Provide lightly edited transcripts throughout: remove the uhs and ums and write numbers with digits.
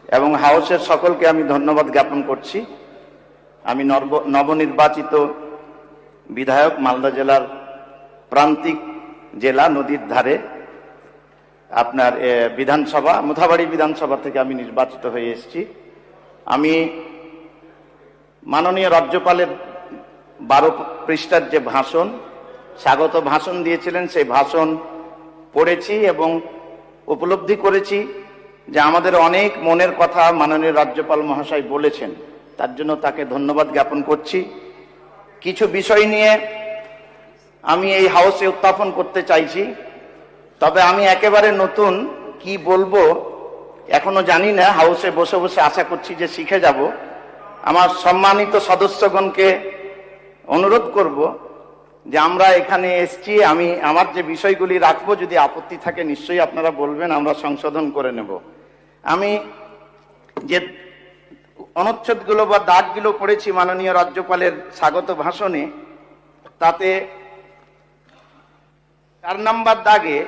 এবং হাউসের সকলকে আমি ধন্যবাদ জ্ঞাপন করছি। আমি নবনির্বাচিত বিধায়ক, মালদা জেলার প্রান্তিক জেলা, নদীর ধারে আপনার বিধানসভা, মোথাবাড়ি বিধানসভা থেকে আমি নির্বাচিত হয়ে এসেছি। আমি মাননীয় রাজ্যপালের 12 পৃষ্ঠার যে ভাষণ, স্বাগত ভাষণ দিয়েছিলেন, সেই ভাষণ পড়েছি এবং উপলব্ধি করেছি যে আমাদের অনেক মনের কথা মাননীয় রাজ্যপাল মহাশয় বলেছেন। তার জন্য তাকে ধন্যবাদ জ্ঞাপন করছি। কিছু বিষয় নিয়ে আমি এই হাউসে উত্থাপন করতে চাইছি, তবে আমি একেবারে নতুন, কি বলবো এখনো জানি না। হাউসে বসে বসে আশা করছি যে শিখে যাব। আমার সম্মানিত সদস্যগণকে অনুরোধ করব যে আমরা এখানে এসছি, আমি আমার যে বিষয়গুলি রাখবো, যদি আপত্তি থাকে নিশ্চয়ই আপনারা বলবেন, আমরা সংশোধন করে নেব। আমি যে অনুচ্ছেদগুলো বা দাগগুলো পড়েছি মাননীয় রাজ্যপালের স্বাগত ভাষণে, তাতে 4 নম্বর দাগে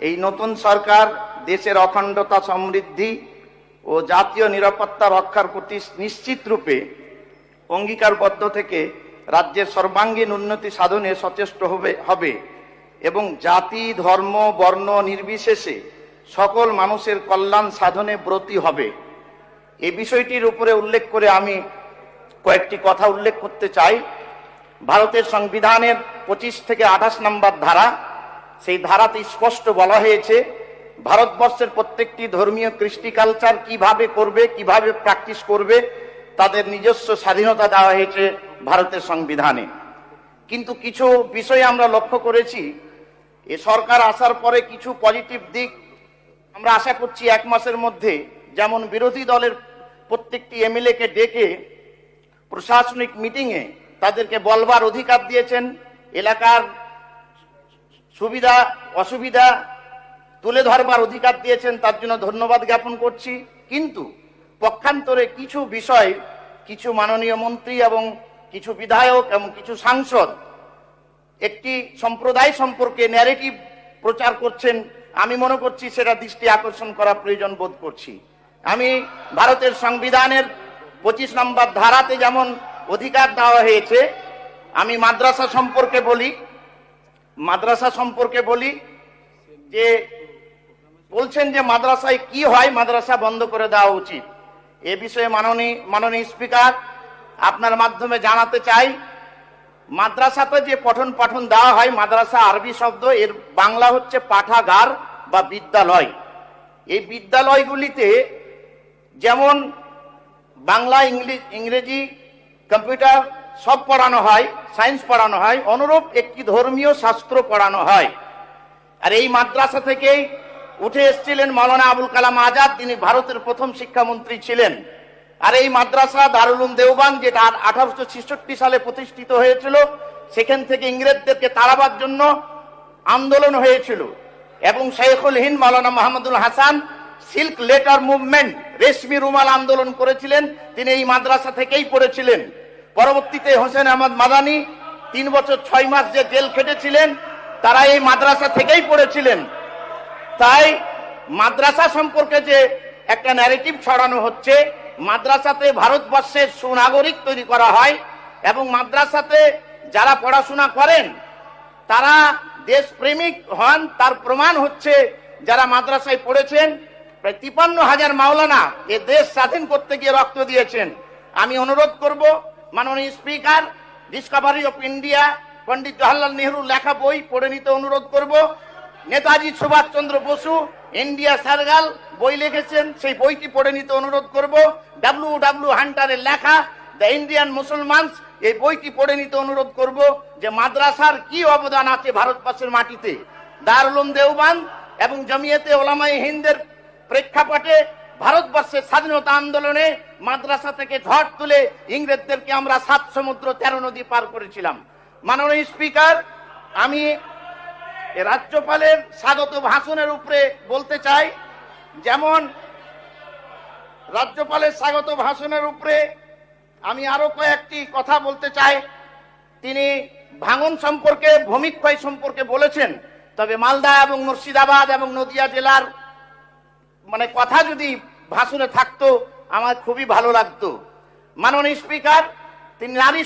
এই নতুন সরকার দেশের অখণ্ডতা, সমৃদ্ধি ও জাতীয় নিরাপত্তা রক্ষার প্রতি নিশ্চিত রূপে অঙ্গীকারবদ্ধ থেকে রাজ্যের সর্বাঙ্গীন উন্নতি সাধনে সচেষ্ট হবে এবং জাতি, ধর্ম, বর্ণ নির্বিশেষে সকল মানুষের কল্যাণ সাধনে ব্রতী হবে। এই বিষয়টির উপরে উল্লেখ করে আমি কয়েকটি কথা উল্লেখ করতে চাই। ভারতের সংবিধানের 25 থেকে 28 নম্বর ধারা, সেই ধারাতে স্পষ্ট বলা হয়েছে ভারতবর্ষের প্রত্যেকটি ধর্মীয় কৃষ্টি কালচার কিভাবে করবে, কিভাবে প্র্যাকটিস করবে, তাদের নিজস্ব স্বাধীনতা দেওয়া হয়েছে ভারতের সংবিধানে। কিন্তু কিছু বিষয় আমরা লক্ষ্য করেছি, এ সরকার আসার পরে কিছু পজিটিভ দিক আমরা আশা করছি 1 মাসের মধ্যে। যেমন বিরোধী দলের প্রত্যেকটি এমএলএ কে ডেকে প্রশাসনিক মিটিংয়ে তাদেরকে বলবার অধিকার দিয়েছেন, এলাকার সুবিধা অসুবিধা তুলে ধরবার অধিকার দিয়েছেন, তার জন্য ধন্যবাদ জ্ঞাপন করছি। কিন্তু পক্ষান্তরে কিছু বিষয়, কিছু মাননীয় মন্ত্রী এবং কিছু বিধায়ক এবং কিছু সাংসদ একটি সম্প্রদায় সম্পর্কে ন্যারেটিভ প্রচার করছেন। আমি মনে করছি সেটা দৃষ্টি আকর্ষণ করা প্রয়োজন বোধ করছি। আমি ভারতের সংবিধানের 25 নম্বর ধারাতে যেমন অধিকার দেওয়া হয়েছে, আমি মাদ্রাসা সম্পর্কে বলি যে বলছেন যে মাদ্রাসায় কি হয়, মাদ্রাসা বন্ধ করে দেওয়া উচিত। এ বিষয়ে মাননীয় স্পিকার আপনার মাধ্যমে জানাতে চাই, মাদ্রাসাতে যে পঠন পাঠন দেওয়া হয়, মাদ্রাসা আরবি শব্দ, এর বাংলা হচ্ছে পাঠাগার বা বিদ্যালয়। এই বিদ্যালয়গুলিতে যেমন বাংলা, ইংরেজি, কম্পিউটার সব পড়ানো হয়, সায়েন্স পড়ানো হয়, অনুরূপ একটি ধর্মীয় শাস্ত্র পড়ানো হয়। আর এই মাদ্রাসা থেকেই উঠে এসেছিলেন মাওলানা আবুল কালাম আজাদ, তিনি ভারতের প্রথম শিক্ষামন্ত্রী ছিলেন। আর এই মাদ্রাসা দারুল উলুম দেওবান, যেটা 1866 সালে প্রতিষ্ঠিত হয়েছিল, সেখান থেকে ইংরেজদেরকে তাড়াবার জন্য আন্দোলন হয়েছিল এবং Shaikhul Hind Maulana Mahmudul Hasan silk letter movement, রেশমি রুমাল আন্দোলন করেছিলেন, তিনি এই মাদ্রাসা থেকেই পড়েছিলেন। পরবর্তীতে হোসেন আহমদ মাদানি 3 বছর 6 মাস যে জেল খেটেছিলেন, তারা এই মাদ্রাসা থেকেই পড়েছিলেন। তাই মাদ্রাসা সম্পর্কে যে একটা ন্যারেটিভ ছড়ানো হচ্ছে, মাদ্রাসাতে ভারতবর্ষের সুনাগরিক তৈরি করা হয় এবং মাদ্রাসাতে যারা পড়াশোনা করেন তারা দেশপ্রেমিক হন, তার প্রমাণ হচ্ছে যারা মাদ্রাসায় পড়েছেন। প্রায় 53,000 মাওলানা এ দেশ স্বাধীন করতে গিয়ে রক্ত দিয়েছেন। আমি অনুরোধ করব মাননীয় speaker, Discovery of India, Pandit Jawaharlal নেহরুর লেখা বই পড়ে নিতে অনুরোধ করব। নেতাজি সুভাষচন্দ্র বসু ইন্ডিয়া সার্গাল বই লিখেছেন, সেই বইটি পড়ে নিতে অনুরোধ করব। ডব্লিউ হান্টারের লেখা দ্য ইন্ডিয়ান মুসলমানস, এই বইটি পড়ে নিতে অনুরোধ করব যে মাদ্রাসার কি অবদান আছে ভারতবর্ষের মাটিতে। দারুল উলুম দেওবান এবং জমিয়তে উলামায়ে হিন্দের প্রেক্ষাপটে ভারতবর্ষের স্বাধীনতা আন্দোলনে মাদ্রাসা থেকে ঝড় তুলে ইংরেজদেরকে আমরা 7 সমুদ্র 13 নদী পার করেছিলাম। মাননীয় স্পিকার, আমি রাজ্যপালের স্বাগত ভাষণের উপরে বলতে চাই। যেমন রাজ্যপালের স্বাগত ভাষণের উপরে আমি আরো কয়েকটি কথা বলতে চাই। তিনি ভাঙন সম্পর্কে, ভূমিক্ষয় সম্পর্কে বলেছেন, তবে মালদা এবং মুর্শিদাবাদ এবং নদিয়া জেলার কথা যদি ভাষণে থাকতো আমার খুবই ভালো লাগতো। মাননীয় স্পিকার, তিনি নারী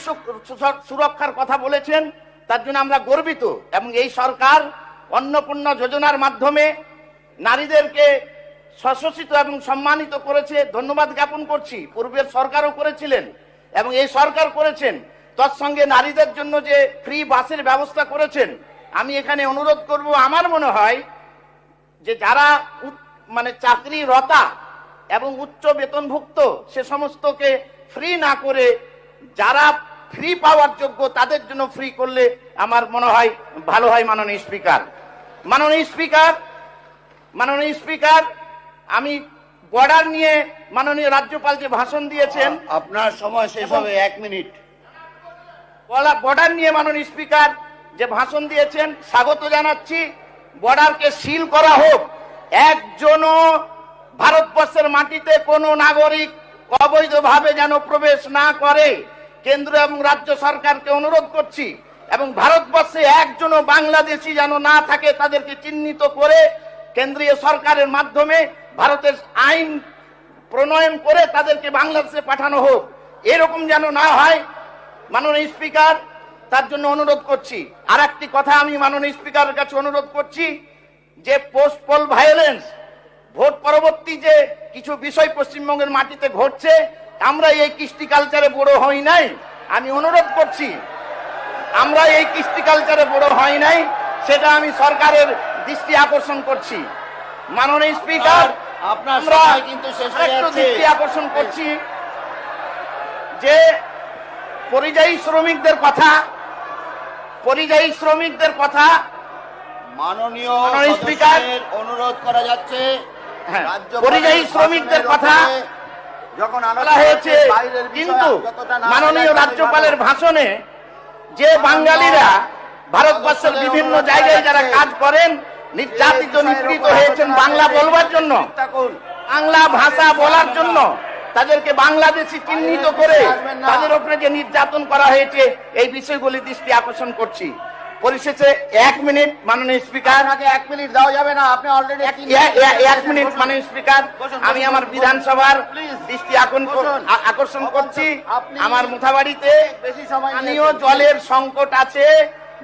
সুরক্ষার কথা বলেছেন, তার জন্য আমরা গর্বিত। এবং এই সরকার অন্নপূর্ণা যোজনার মাধ্যমে নারীদেরকে সশোষিত এবং সম্মানিত করেছে, ধন্যবাদ জ্ঞাপন করছি। পূর্বের সরকারও করেছিলেন এবং এই সরকার করেছেন। তৎসঙ্গে নারীদের জন্য যে ফ্রি বাসের ব্যবস্থা করেছেন, আমি এখানে অনুরোধ করব, আমার মনে হয় যে যারা মানে চাকরিরতা এবং উচ্চ বেতনভুক্ত সে সমস্তকে ফ্রি না করে যারা ফ্রি পাওয়ার যোগ্য তাদের জন্য ফ্রি করলে আমার মনে হয় ভালো হয়। মাননীয় স্পিকার, মাননীয় স্পিকার, আমি বর্ডার নিয়ে মাননীয় রাজ্যপাল যে ভাষণ দিয়েছেন, আপনার সময় শেষ হবে, 1 মিনিট। বর্ডার নিয়ে মাননীয় স্পিকার যে ভাষণ দিয়েছেন স্বাগত জানাচ্ছি। বর্ডারকে সিল করা হোক, একজনও ভারতবর্ষের মাটিতে কোনো নাগরিক অবৈধভাবে যেন প্রবেশ না করে কেন্দ্র এবং রাজ্য সরকারকে অনুরোধ করছি। এবং ভারতবর্ষে একজনও বাংলাদেশি যেন না থাকে, তাদেরকে চিহ্নিত করে কেন্দ্রীয় সরকারের মাধ্যমে ভারতের আইন প্রণয়ন করে তাদেরকে বাংলাদেশে পাঠানো হোক, এরকম যেন না হয়। মাননীয় স্পিকার, তার জন্য অনুরোধ করছি। আর একটি কথা আমি মাননীয় স্পিকারের কাছে অনুরোধ করছি, যে পোস্ট পোল ভায়োলেন্স, ভোট পরবর্তী যে কিছু বিষয় পশ্চিমবঙ্গের মাটিতে ঘটছে, আমরা এই কৃষ্টি কালচারে বড় হই নাই। আমি অনুরোধ করছি, আমরা এই কৃষ্টি কালচারে বড় হই নাই, সেটা আমি সরকারের দৃষ্টি আকর্ষণ করছি। মাননীয় স্পিকার, আপনার সময় কিন্তু শেষ হয়ে একটু যাচ্ছে। দৃষ্টি আকর্ষণ করছি যে পরিযায়ী শ্রমিকদের কথা মাননীয় স্পিকার, সদস্যের অনুরোধ করা যাচ্ছে। হ্যাঁ, রাজ্যপালের পরিযায়ী শ্রমিকদের ভাষণের কথা ওপরে যখন বলা আলোচনা হয়েছে, বাইরের বিষয় কিন্তু যতটা না মাননীয় বলা রাজ্যপালের ভালো। ভাষণে যে বাঙালিরা ভারতবর্ষের বিভিন্ন জায়গায় যারা কাজ করেন, নির্যাতিত নিপীড়িত হয়েছেন বাংলা বলবার জন্য, বাংলা ভাষা বলার জন্য, তাদেরকে বাংলাদেশি চিহ্নিত করে তাদের উপরে যে নির্যাতন করা হয়েছে, এই বিষয়গুলি দৃষ্টি আকর্ষণ করছি। পরিশেষে 1 মিনিট মাননীয় স্পিকার। আপনাকে 1 মিনিট দেওয়া যাবে না, আপনি অলরেডি 1 মিনিট মাননীয় স্পিকার, আমি আমার বিধানসভার দৃষ্টি আকর্ষণ করছি। আমার মুথাবাড়িতে বেশি সময় পানীয় জলের সংকট আছে,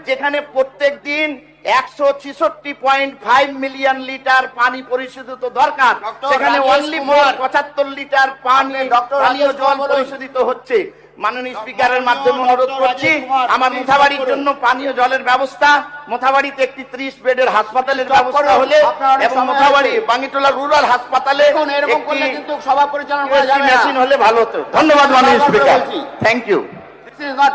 যেখানে প্রত্যেক দিন 166.5 মিলিয়ন লিটার পানি পরিশোধিত দরকার, সেখানে অনলি 75 লিটার পানীয় জল পরিশোধিত হচ্ছে। মাননীয় স্পিকারের মাধ্যমে অনুরোধ করছি, আমার মুথাবাড়ির জন্য পানীয় জলের ব্যবস্থা, মুথাবাড়িতে একটি 30 বেডের হাসপাতালের ব্যবস্থা হলে এবং মুথাবাড়ি বাঙ্গিটোলা রুরাল হাসপাতালে এরকম করলে কিন্তু সভা পরিচালনা করা যাবে না। মেশিন হলে ভালো হতো। ধন্যবাদ মাননীয় স্পিকার, থ্যাংক ইউ।